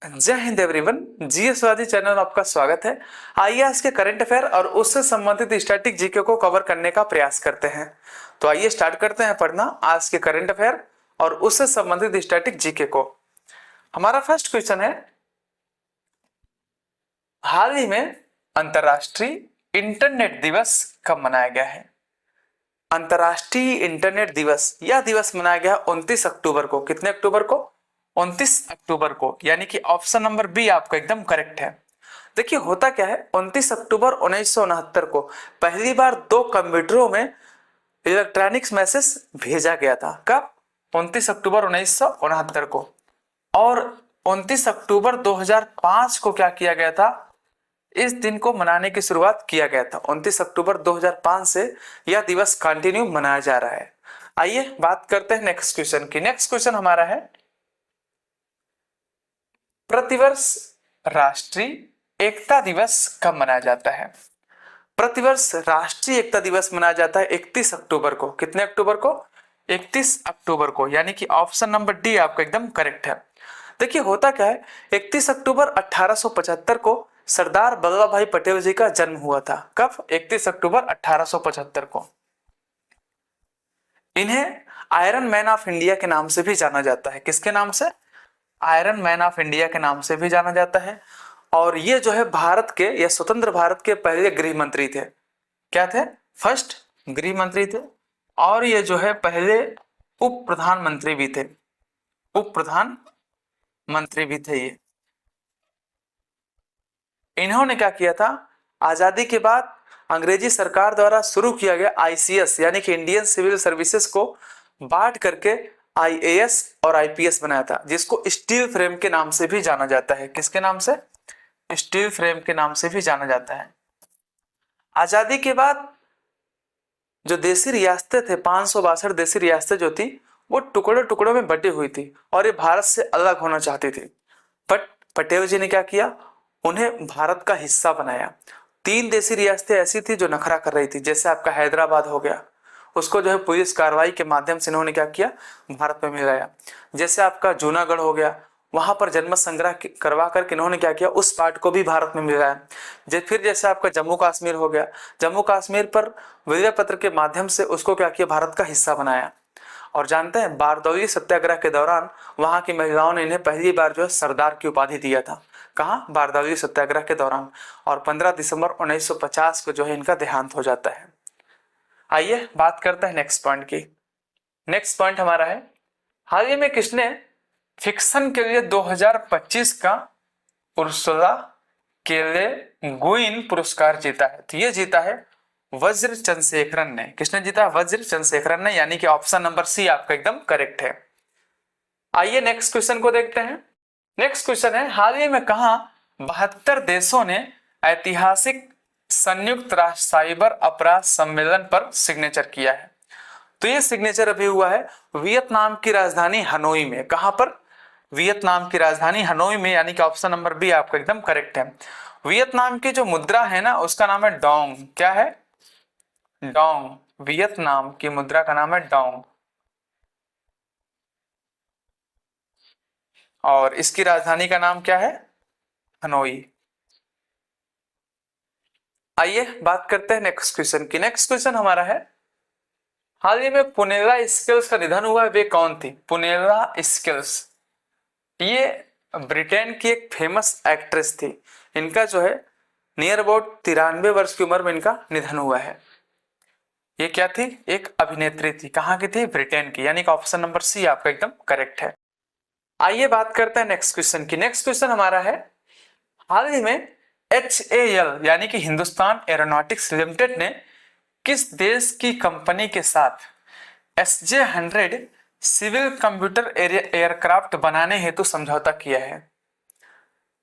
जय Hind everyone. जीएसवादी channel में आपका स्वागत है। आइए आज के करंट अफेयर और उससे संबंधित स्टैटिक जीके को कवर करने का प्रयास करते हैं। तो आइए स्टार्ट करते हैं पढ़ना आज के करंट अफेयर और उससे संबंधित स्टैटिक जीके को। हमारा फर्स्ट क्वेश्चन है, हाल ही में अंतर्राष्ट्रीय इंटरनेट दिवस कब मनाया गया है? अंतर्राष्ट्रीय इंटरनेट दिवस, यह दिवस मनाया गया 29 अक्टूबर को। कितने अक्टूबर को? 29 अक्टूबर को, यानी कि ऑप्शन नंबर बी आपका एकदम करेक्ट है। देखिए होता क्या है, 29 अक्टूबर 1969 को पहली बार दो कंप्यूटरों में इलेक्ट्रॉनिक्स मैसेज भेजा गया था। कब? 29 अक्टूबर 1969 को। और 29 अक्टूबर 2005 को क्या किया गया था? इस दिन को मनाने की शुरुआत किया गया था। 29 अक्टूबर 2005 से यह दिवस कंटिन्यू मनाया जा रहा है। आइए बात करते हैं नेक्स्ट क्वेश्चन की। नेक्स्ट क्वेश्चन हमारा है, प्रतिवर्ष राष्ट्रीय एकता दिवस कब मनाया जाता है? प्रतिवर्ष राष्ट्रीय एकता दिवस मनाया जाता है 31 अक्टूबर को। कितने अक्टूबर को? 31 अक्टूबर को, यानी कि ऑप्शन नंबर डी आपका एकदम करेक्ट है। देखिए होता क्या है, 31 अक्टूबर 1875 को सरदार वल्लभ भाई पटेल जी का जन्म हुआ था। कब? 31 अक्टूबर 1875 को। इन्हें आयरन मैन ऑफ इंडिया के नाम से भी जाना जाता है। किसके नाम से? आयरन मैन ऑफ इंडिया के नाम से भी जाना जाता है। और ये जो है भारत के या स्वतंत्र भारत के पहले गृह मंत्री थे। क्या थे? फर्स्ट गृह मंत्री थे। और ये जो है पहले उप प्रधानमंत्री भी थे। उप प्रधानमंत्री भी थे ये। इन्होंने क्या किया था, आजादी के बाद अंग्रेजी सरकार द्वारा शुरू किया गया आईसीएस यानी कि इंडियन सिविल सर्विसेज को बांट करके आईएएस और आईपीएस बनाया था, जिसको स्टील फ्रेम के नाम से भी जाना जाता है। किसके नाम से? स्टील फ्रेम के नाम से भी जाना जाता है। आजादी के बाद जो देसी रियासतें थे, 562 देसी रियासतें जो थी, वो टुकड़ों टुकड़ों में बटी हुई थी और ये भारत से अलग होना चाहती थी। बट पटेल जी ने क्या किया, उन्हें भारत का हिस्सा बनाया। 3 देसी रियासतें ऐसी थी जो नखरा कर रही थी, जैसे आपका हैदराबाद हो गया, उसको जो है पुलिस कार्रवाई के माध्यम से इन्होंने क्या किया, भारत में मिलाया। जैसे आपका जूनागढ़ हो गया, वहां पर जन्म संग्रह करवा करके इन्होंने क्या किया, उस पार्ट को भी भारत में मिलाया। फिर जैसे आपका जम्मू कश्मीर हो गया, जम्मू कश्मीर पर विजय पत्र के माध्यम से उसको क्या किया, भारत का हिस्सा बनाया। और जानते हैं बारदौली सत्याग्रह के दौरान वहां की महिलाओं ने इन्हें पहली बार जो है सरदार की उपाधि दिया था। कहाँ? बारदौली सत्याग्रह के दौरान। और 15 दिसंबर 1950 को जो है इनका देहांत हो जाता है। आइए बात करते हैं नेक्स्ट पॉइंट की। नेक्स्ट पॉइंट हमारा है, हाल ही में किसने फिक्शन के लिए 2025 का उर्सुला के ले गुइन पुरस्कार जीता है? तो ये जीता है वज्र चंद्रशेखरन ने। किसने जीता? वज्र चंद्रशेखरन ने, यानी कि ऑप्शन नंबर सी आपका एकदम करेक्ट है। आइए नेक्स्ट क्वेश्चन को देखते हैं। नेक्स्ट क्वेश्चन है, हाल ही में कहा 72 देशों ने ऐतिहासिक संयुक्त राष्ट्र साइबर अपराध सम्मेलन पर सिग्नेचर किया है? तो ये सिग्नेचर अभी हुआ है वियतनाम की राजधानी हनोई में। कहां पर? वियतनाम की राजधानी हनोई में, यानी कि ऑप्शन नंबर बी आपका एकदम करेक्ट है। वियतनाम की जो मुद्रा है ना, उसका नाम है डोंग। क्या है? डोंग। वियतनाम की मुद्रा का नाम है डोंग और इसकी राजधानी का नाम क्या है? हनोई। आइए बात करते हैं नेक्स्ट क्वेश्चन की। नेक्स्ट क्वेश्चन हमारा है, हाल ही में पुनेला स्किल्स का निधन हुआ है, वे कौन थी? पुनेला स्किल्स ये ब्रिटेन की एक फेमस एक्ट्रेस थी। इनका जो है नियर अबाउट 93 वर्ष की उम्र में इनका निधन हुआ है। ये क्या थी? एक अभिनेत्री थी। कहाँ की थी? ब्रिटेन की, यानी कि ऑप्शन नंबर सी आपका एकदम करेक्ट है। आइए बात करते हैं नेक्स्ट क्वेश्चन की। नेक्स्ट क्वेश्चन हमारा है, हाल ही में HAL यानी कि हिंदुस्तान एरोनॉटिक्स लिमिटेड ने किस देश की कंपनी के साथ SJ-100 सिविल कंप्यूटर एयरक्राफ्ट बनाने हेतु समझौता किया है?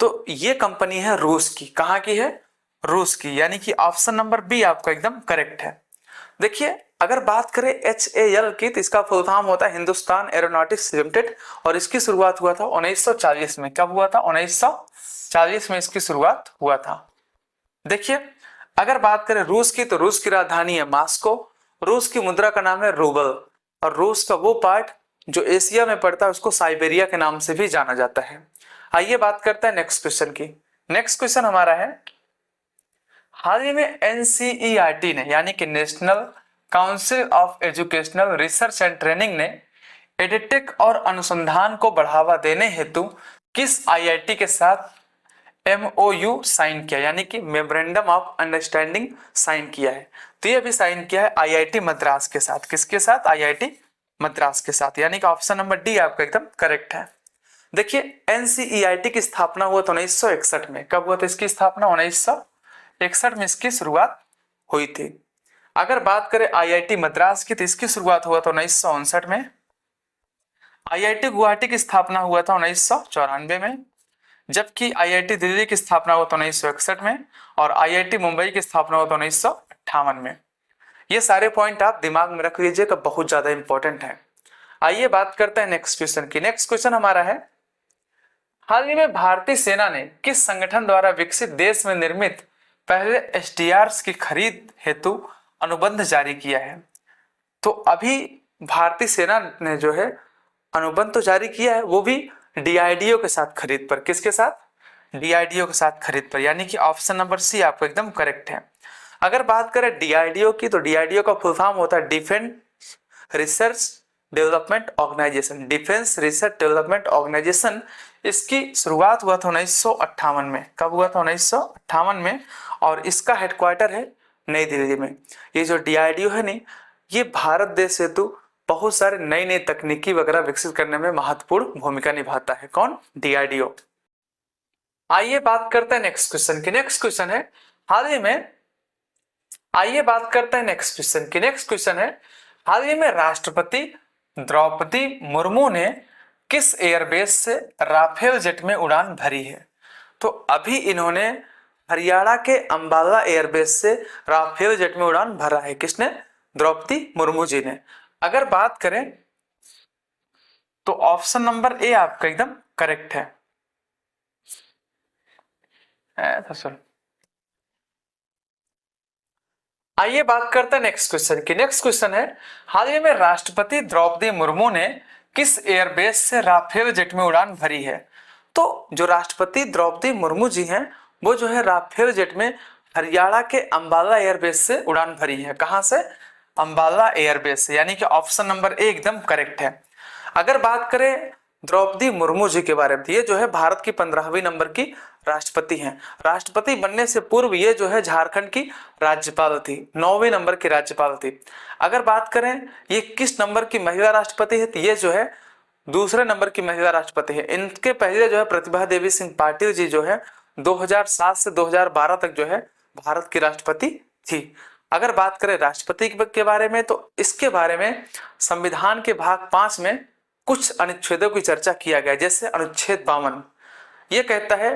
तो ये कंपनी है रूस की। कहाँ की है? रूस की, यानी कि ऑप्शन नंबर बी आपका एकदम करेक्ट है। देखिए अगर बात करें HAL की, तो इसका फुल फॉर्म होता है हिंदुस्तान एरोनॉटिक्स लिमिटेड और इसकी शुरुआत हुआ था 1940 में। कब हुआ था? 1940 में इसकी शुरुआत हुआ था। देखिए अगर बात करें रूस की, तो रूस की राजधानी है मॉस्को। रूस की मुद्रा का नाम है रूबल और रूस का वो पार्ट जो एशिया में पड़ता है उसको साइबेरिया के नाम से भी जाना जाता है। आइए बात करते हैं नेक्स्ट क्वेश्चन की। नेक्स्ट क्वेश्चन हमारा है, हाल ही में एनसीईआरटी ने यानी कि national council of educational research and training ने एडिटेक और अनुसंधान को बढ़ावा देने हेतु किस आईआईटी के साथ MOU साइन किया, यानी कि मेमोरेंडम ऑफ अंडरस्टैंडिंग साइन किया है। तो ये भी साइन किया है आईआईटी मद्रास के साथ। किसके साथ? आईआईटी मद्रास के साथ, यानी कि ऑप्शन नंबर डी आपका एकदम करेक्ट है। देखिए एनसीईआरटी की स्थापना हुआ तो 1961 में। कब हुआ था इसकी स्थापना? 1961 में इसकी शुरुआत हुई थी। अगर बात करें आईआईटी मद्रास की तो इसकी शुरुआत हुआ था 1959 में। आईआईटी गुवाहाटी की स्थापना हुआ था 1994 में, जबकि आईआईटी दिल्ली की स्थापना हुआ था 1961 में और आईआईटी मुंबई की स्थापना हुआ था 1958 में। ये सारे पॉइंट आप दिमाग में रख लीजिएगा, बहुत ज्यादा इंपॉर्टेंट है। आइए बात करते हैं नेक्स्ट क्वेश्चन की। नेक्स्ट क्वेश्चन हमारा है, हाल ही में भारतीय सेना ने किस संगठन द्वारा विकसित देश में निर्मित पहले SDRs की खरीद हेतु अनुबंध जारी किया है? तो अभी भारतीय सेना ने जो है अनुबंध तो जारी किया है, वो भी DRDO के साथ खरीद पर। किसके साथ? DRDO के साथ खरीद पर, यानी कि ऑप्शन नंबर सी आपको एकदम करेक्ट है। अगर बात करें DRDO की तो DRDO का फुल फॉर्म होता है defence research development organisation. Defence research development organisation, इसकी शुरुआत हुआ था 1958 में। कब हुआ था? 1958 में, और इसका हेडक्वार्टर है नई दिल्ली में। ये जो DRDO है नहीं, ये भारत देश हेतु बहुत सारे नई नई तकनीकी वगैरह विकसित करने में महत्वपूर्ण भूमिका निभाता है। कौन? DRDO। आइए बात करते हैं नेक्स्ट क्वेश्चन की। नेक्स्ट क्वेश्चन है, हाल ही में आइए बात करते हैं नेक्स्ट क्वेश्चन की। नेक्स्ट क्वेश्चन है, हाल ही में राष्ट्रपति द्रौपदी मुर्मू ने किस एयरबेस से राफेल जेट में उड़ान भरी है? तो अभी इन्होंने हरियाणा के अंबाला एयरबेस से राफेल जेट में उड़ान भरा है। किसने? द्रौपदी मुर्मू जी ने। अगर बात करें तो ऑप्शन नंबर ए आपका एकदम करेक्ट है। आइए बात करते हैं नेक्स्ट क्वेश्चन की। नेक्स्ट क्वेश्चन है, हाल ही में राष्ट्रपति द्रौपदी मुर्मू ने किस एयरबेस से राफेल जेट में उड़ान भरी है? तो जो राष्ट्रपति द्रौपदी मुर्मू जी हैं, वो जो है राफेल जेट में हरियाणा के अंबाला एयरबेस से उड़ान भरी है। कहां से? अंबाला एयरबेस से, यानी कि ऑप्शन नंबर ए एकदम करेक्ट है। अगर बात करें द्रौपदी मुर्मू जी के बारे में, ये जो है भारत की 15वीं नंबर की राष्ट्रपति हैं। राष्ट्रपति बनने से पूर्व ये जो है झारखंड की राज्यपाल थी, 9वें नंबर की राज्यपाल थी। अगर बात करें ये किस नंबर की महिला राष्ट्रपति है, तो ये जो है दूसरे नंबर की महिला राष्ट्रपति है। इनके पहले जो है प्रतिभा देवी सिंह पाटिल जी जो है 2007 से 2012 तक जो है भारत की राष्ट्रपति थी। अगर बात करें राष्ट्रपति के बारे में, तो इसके बारे में संविधान के भाग 5 में कुछ अनुच्छेदों की चर्चा किया गया, जैसे अनुच्छेद 52 ये कहता है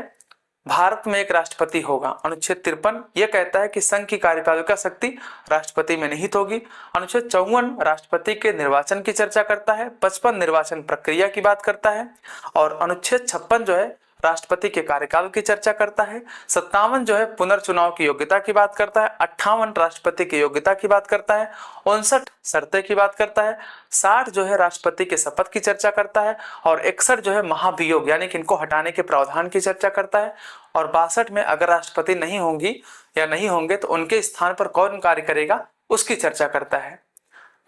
भारत में एक राष्ट्रपति होगा। अनुच्छेद 53 यह कहता है कि संघ की कार्यपालिका शक्ति राष्ट्रपति में निहित होगी। अनुच्छेद 54 राष्ट्रपति के निर्वाचन की चर्चा करता है। 55 निर्वाचन प्रक्रिया की बात करता है, और अनुच्छेद 56 जो है राष्ट्रपति के कार्यकाल की चर्चा करता है। 57 जो है पुनर्चुनाव की योग्यता की बात करता है। 58 राष्ट्रपति की योग्यता की बात करता है। 59 शर्तें की बात करता है। 60 जो है राष्ट्रपति के शपथ की चर्चा करता है, और 61 जो है महाभियोग यानी कि इनको हटाने के प्रावधान की चर्चा करता है, और 62 में अगर राष्ट्रपति नहीं होंगी या नहीं होंगे तो उनके स्थान पर कौन कार्य करेगा उसकी चर्चा करता है।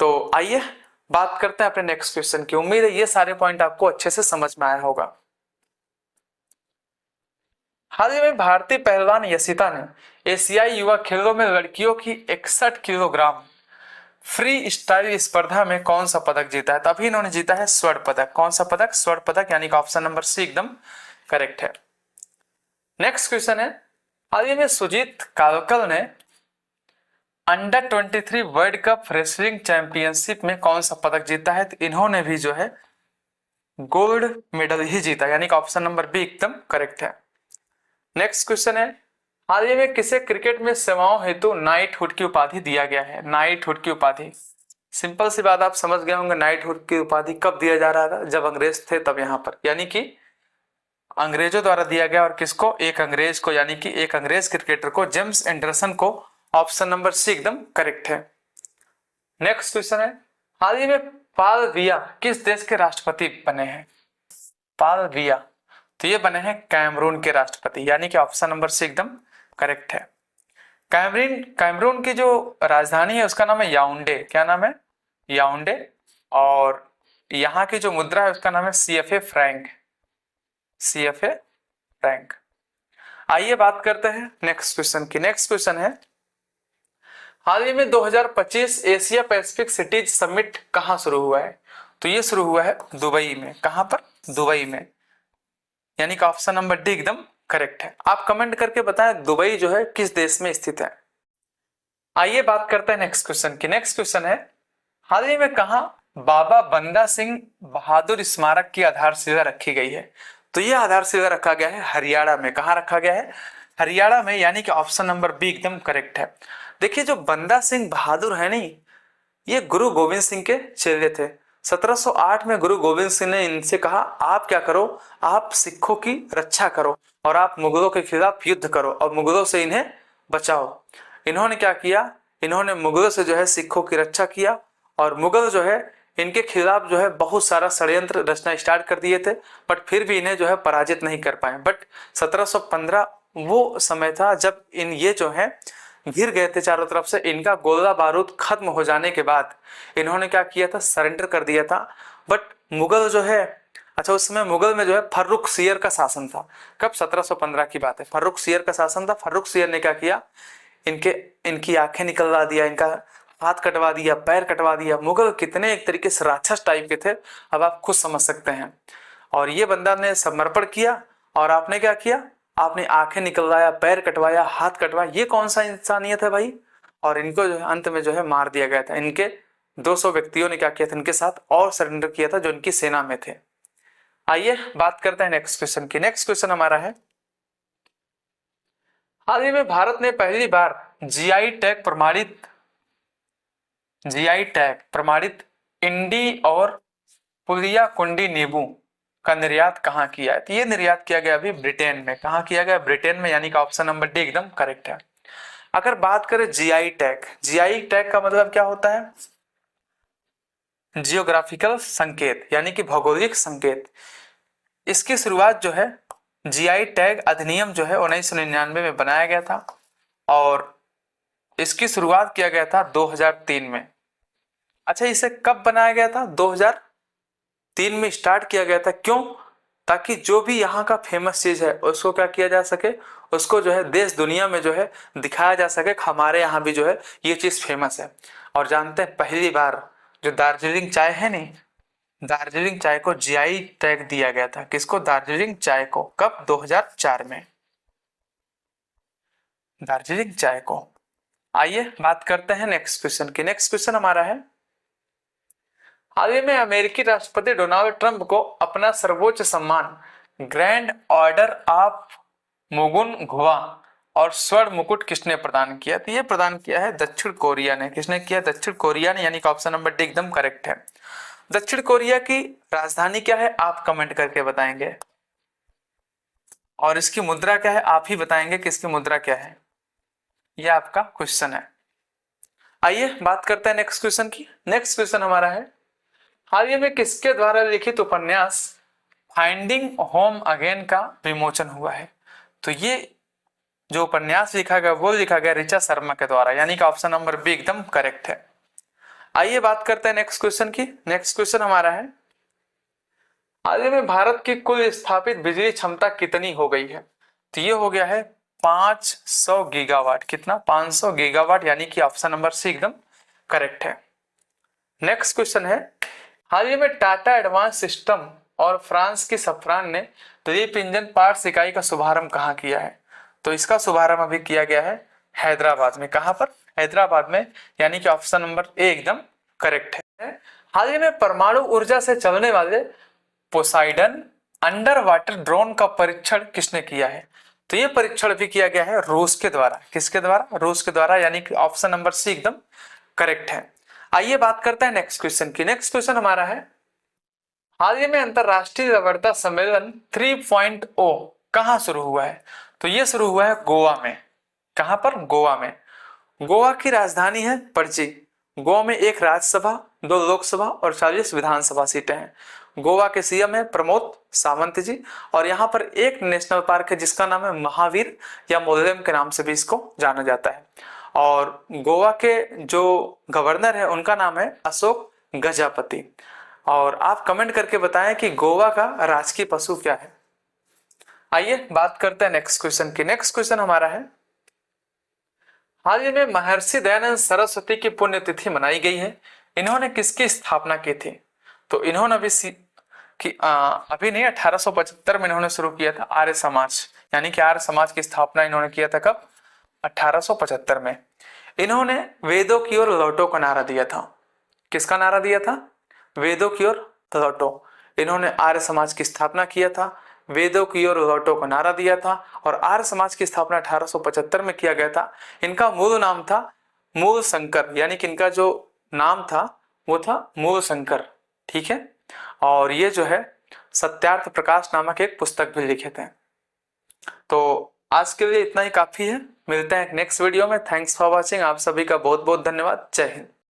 तो आइए बात करते हैं अपने नेक्स्ट क्वेश्चन की। उम्मीद है ये सारे पॉइंट आपको अच्छे से समझ में आया होगा। हाल ही में भारतीय पहलवान यशिता ने एशियाई युवा खेलों में लड़कियों की 61 किलोग्राम फ्री स्टाइल स्पर्धा में कौन सा पदक जीता है? तभी इन्होंने जीता है स्वर्ण पदक। कौन सा पदक? स्वर्ण पदक, यानी कि ऑप्शन नंबर सी एकदम करेक्ट है। नेक्स्ट क्वेश्चन है, हाल ही में सुजीत कालकल ने under 23 world cup wrestling championship में कौन सा पदक जीता है? तो इन्होंने भी जो है गोल्ड मेडल ही जीता, यानी कि ऑप्शन नंबर बी एकदम करेक्ट है। नेक्स्ट क्वेश्चन है, हाल ही में किसे क्रिकेट में सेवाओं हेतु नाइटहुड की उपाधि दिया गया है? नाइटहुड की उपाधि, सिंपल सी बात, आप समझ गए होंगे नाइटहुड की उपाधि कब दिया जा रहा था? जब अंग्रेज थे तब यहाँ पर, यानी कि अंग्रेजों द्वारा दिया गया। और किसको? एक अंग्रेज को, यानी कि एक अंग्रेज क्रिकेटर को, जेम्स एंडरसन को। ऑप्शन नंबर सी एकदम करेक्ट है। नेक्स्ट क्वेश्चन है, हाल ही में पाल बिया किस देश के राष्ट्रपति बने हैं? पाल बिया, तो ये बने हैं कैमरून के राष्ट्रपति, यानी कि ऑप्शन नंबर सी एकदम करेक्ट है। कैमरून की जो राजधानी है उसका नाम है याओंडे। क्या नाम है? याओंडे। और यहाँ की जो मुद्रा है उसका नाम है CFA फ्रैंक। CFA Frank. आइए बात करते हैं नेक्स्ट क्वेश्चन की। नेक्स्ट क्वेश्चन है, हाल ही में 2025 एशिया पैसिफिक सिटीज समिट कहाँ शुरू हुआ है? तो ये शुरू हुआ है दुबई में। कहाँ पर? दुबई में, यानी कि ऑप्शन नंबर डी एकदम करेक्ट है। आप कमेंट करके बताएं दुबई जो है किस देश में स्थित है। आइए बात करते हैं नेक्स्ट क्वेश्चन की। नेक्स्ट क्वेश्चन है, हाल ही में कहाँ बाबा बंदा सिंह बहादुर स्मारक की आधारशिला रखी गई है? तो ये आधारशिला रखा गया है हरियाणा में। कहाँ रखा गया है? हरियाणा में, यानी कि ऑप्शन नंबर बी एकदम करेक्ट है। देखिए जो बंदा सिंह बहादुर है नहीं, ये गुरु गोविंद सिंह के चेले थे। 1708 में गुरु गोविंद सिंह ने इनसे कहा आप क्या करो, आप सिखों की रक्षा करो और आप मुगलों के खिलाफ युद्ध करो और मुगलों से इन्हें बचाओ। इन्होंने क्या किया? इन्होंने मुगलों से जो है सिखों की रक्षा किया और मुगल जो है इनके खिलाफ जो है बहुत सारा षड्यंत्र रचना स्टार्ट कर दिए थे, बट फिर भी इन्हें जो है पराजित नहीं कर पाए। बट 1715 वो समय था जब ये जो है घिर गए थे चारों तरफ से। इनका गोला बारूद खत्म हो जाने के बाद इन्होंने क्या किया था? सरेंडर कर दिया था। बट मुगल जो है, अच्छा उस समय मुगल में जो है फर्रुख सियर का शासन था। कब? 1715 की बात है। फर्रुख सियर का शासन था। फर्रुख सियर ने क्या किया? इनकी आंखें निकलवा दिया, इनका हाथ कटवा दिया, पैर कटवा दिया। मुगल कितने एक तरीके से राक्षस टाइप के थे, अब आप खुद समझ सकते हैं। और ये बंदा ने समर्पण किया और आपने क्या किया? आपने आंखें निकलवाया, पैर कटवाया, हाथ कटवाया। ये कौन सा इंसानियत है भाई? और इनको जो है अंत में जो है मार दिया गया था। इनके 200 व्यक्तियों ने क्या किया था? इनके साथ और सरेंडर किया था जो इनकी सेना में थे। आइए बात करते हैं नेक्स्ट क्वेश्चन की। नेक्स्ट क्वेश्चन हमारा है, हाल ही में भारत ने पहली बार जीआई टैग प्रमाणित इंडी और पुलिया कुंडी नींबू का निर्यात कहाँ किया है? तो ये निर्यात किया गया अभी ब्रिटेन में। कहाँ किया गया? ब्रिटेन में, यानी कि ऑप्शन नंबर डी एकदम करेक्ट है। अगर बात करें जीआई टैग का मतलब क्या होता है? जियोग्राफिकल संकेत, यानी कि भौगोलिक संकेत। इसकी शुरुआत जो है जीआई टैग अधिनियम जो है 1999 में बनाया गया था और इसकी शुरुआत किया गया था 2003 में। अच्छा इसे कब बनाया गया था? 2003 में स्टार्ट किया गया था। क्यों? ताकि जो भी यहाँ का फेमस चीज है उसको क्या किया जा सके, उसको जो है देश दुनिया में जो है दिखाया जा सके, हमारे यहाँ भी जो है ये चीज फेमस है। और जानते हैं पहली बार जो दार्जिलिंग चाय है नहीं, दार्जिलिंग चाय को जीआई टैग दिया गया था। किसको? दार्जिलिंग चाय को। कब? 2004 में, दार्जिलिंग चाय को। आइए बात करते हैं नेक्स्ट क्वेश्चन की। नेक्स्ट क्वेश्चन हमारा है, हाल ही में अमेरिकी राष्ट्रपति डोनाल्ड ट्रंप को अपना सर्वोच्च सम्मान ग्रैंड ऑर्डर ऑफ मुगुन घुआ और स्वर्ण मुकुट किसने प्रदान किया? तो ये प्रदान किया है दक्षिण कोरिया ने। किसने किया? दक्षिण कोरिया ने, यानी कि ऑप्शन नंबर डी एकदम करेक्ट है। दक्षिण कोरिया की राजधानी क्या है? आप कमेंट करके बताएंगे। और इसकी मुद्रा क्या है? आप ही बताएंगे कि इसकी मुद्रा क्या है। यह आपका क्वेश्चन है। आइए बात करते हैं नेक्स्ट क्वेश्चन की। नेक्स्ट क्वेश्चन हमारा है, हाल ही में किसके द्वारा लिखित उपन्यास फाइंडिंग होम अगेन का विमोचन हुआ है? तो ये जो उपन्यास लिखा गया वो लिखा गया ऋचा शर्मा के द्वारा, यानी कि ऑप्शन नंबर बी एकदम करेक्ट है। आइए बात करते हैं नेक्स्ट क्वेश्चन की। नेक्स्ट क्वेश्चन हमारा है, हाल ही में भारत की कुल स्थापित बिजली क्षमता कितनी हो गई है? तो ये हो गया है 500 गीगावाट। कितना? 500 गीगावाट, यानी कि ऑप्शन नंबर सी एकदम करेक्ट है। नेक्स्ट क्वेश्चन है, हाल ही में टाटा एडवांस सिस्टम और फ्रांस की सफ्रान ने लिप इंजन पार्ट्स इकाई का शुभारंभ कहाँ किया है? तो इसका शुभारंभ अभी किया गया है हैदराबाद में। कहां पर? हैदराबाद में, यानी कि ऑप्शन नंबर ए एकदम करेक्ट है। हाल ही में परमाणु ऊर्जा से चलने वाले पोसाइडन अंडर वाटर ड्रोन का परीक्षण किसने किया है? तो ये परीक्षण भी किया गया है रूस के द्वारा। किसके द्वारा? रूस के द्वारा, यानी कि ऑप्शन नंबर सी एकदम करेक्ट है। आइए बात करते हैं नेक्स्ट क्वेश्चन की। नेक्स्ट क्वेश्चन हमारा है, हाल ही में अंतरराष्ट्रीय रबड़ता सम्मेलन 3.0 कहां शुरू हुआ है? तो ये शुरू हुआ है गोवा में। कहां पर? गोवा में। गोवा की राजधानी है पणजी। गोवा में 1 राज्यसभा, 2 लोकसभा और 40 विधानसभा सीटें हैं। गोवा के सीएम है प्रमोद सावंत जी। और यहाँ पर एक नेशनल पार्क है जिसका नाम है महावीर या मोदेम के नाम से भी इसको जाना जाता है। और गोवा के जो गवर्नर है उनका नाम है अशोक गजापति। और आप कमेंट करके बताएं कि गोवा का राजकीय पशु क्या है। आइए बात करते हैं नेक्स्ट क्वेश्चन की। नेक्स्ट क्वेश्चन हमारा है, हाल ही में महर्षि दयानंद सरस्वती की पुण्यतिथि मनाई गई है, इन्होंने किसकी स्थापना की थी? तो इन्होंने अभी नहीं, 1875 में इन्होंने शुरू किया था आर्य समाज, यानी कि आर्य समाज की स्थापना इन्होंने किया था कब? 1875 में। इन्होंने वेदों की ओर लौटो का नारा दिया था। किसका नारा दिया था? वेदों की ओर लौटो। इन्होंने आर्य समाज की स्थापना किया था, वेदों की ओर लौटो का नारा दिया था और आर्य समाज की स्थापना 1875 में किया गया था। इनका मूल नाम था मूल शंकर, यानी कि इनका जो नाम था वो था मूल शंकर। ठीक है। और ये जो है सत्यार्थ प्रकाश नामक एक पुस्तक भी लिखे थे। तो आज के लिए इतना ही काफी है। मिलते हैं नेक्स्ट वीडियो में। Thanks for watching. आप सभी का बहुत बहुत धन्यवाद। जय हिंद।